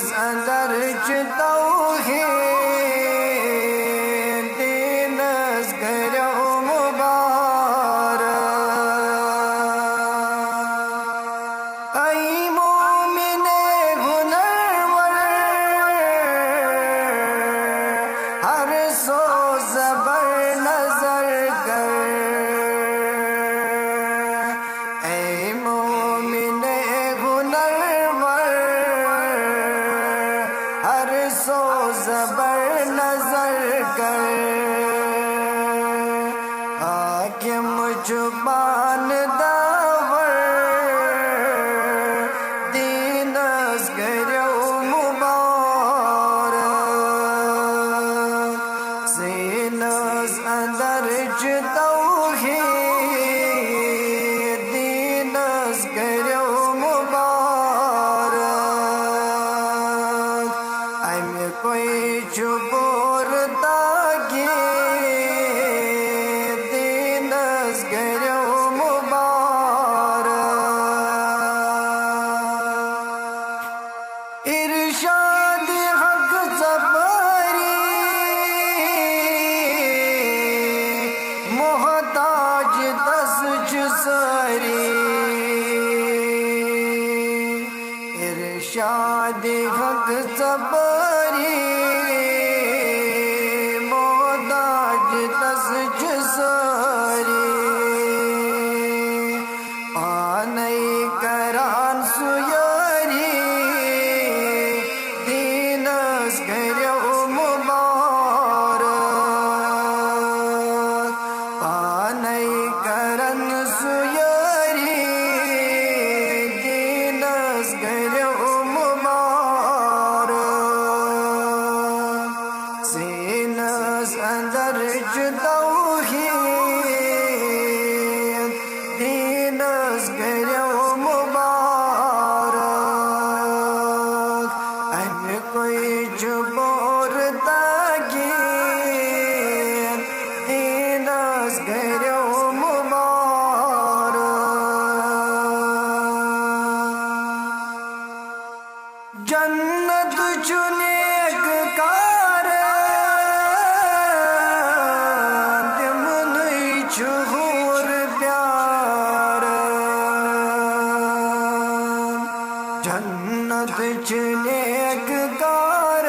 اندر توحید دینس گریو مبارک ای مومن ہنرور ہر سو زبر نظر کر اے مومن ہنرور ہر سو زبر نظر کر حاکم زبان داور دینس گریو مبارک سینس اندر توحید دینس گریو مبارک امی کوئی چبور داگی دینس گریو مبارک ارشاد حق زبری محتاج دس جسری ارشاد حق زبری محتاج دس جسری آنئی کران سیاری دینس گریو مبارک آنئی کرن سیاری دینس گریو مبارک سینس اندر توحید دینس گریو مبارک امی کوئی جبور داگی دینس گریو مبارک جنت چنیک کار دمنی چہور پیار جنت چنیک کار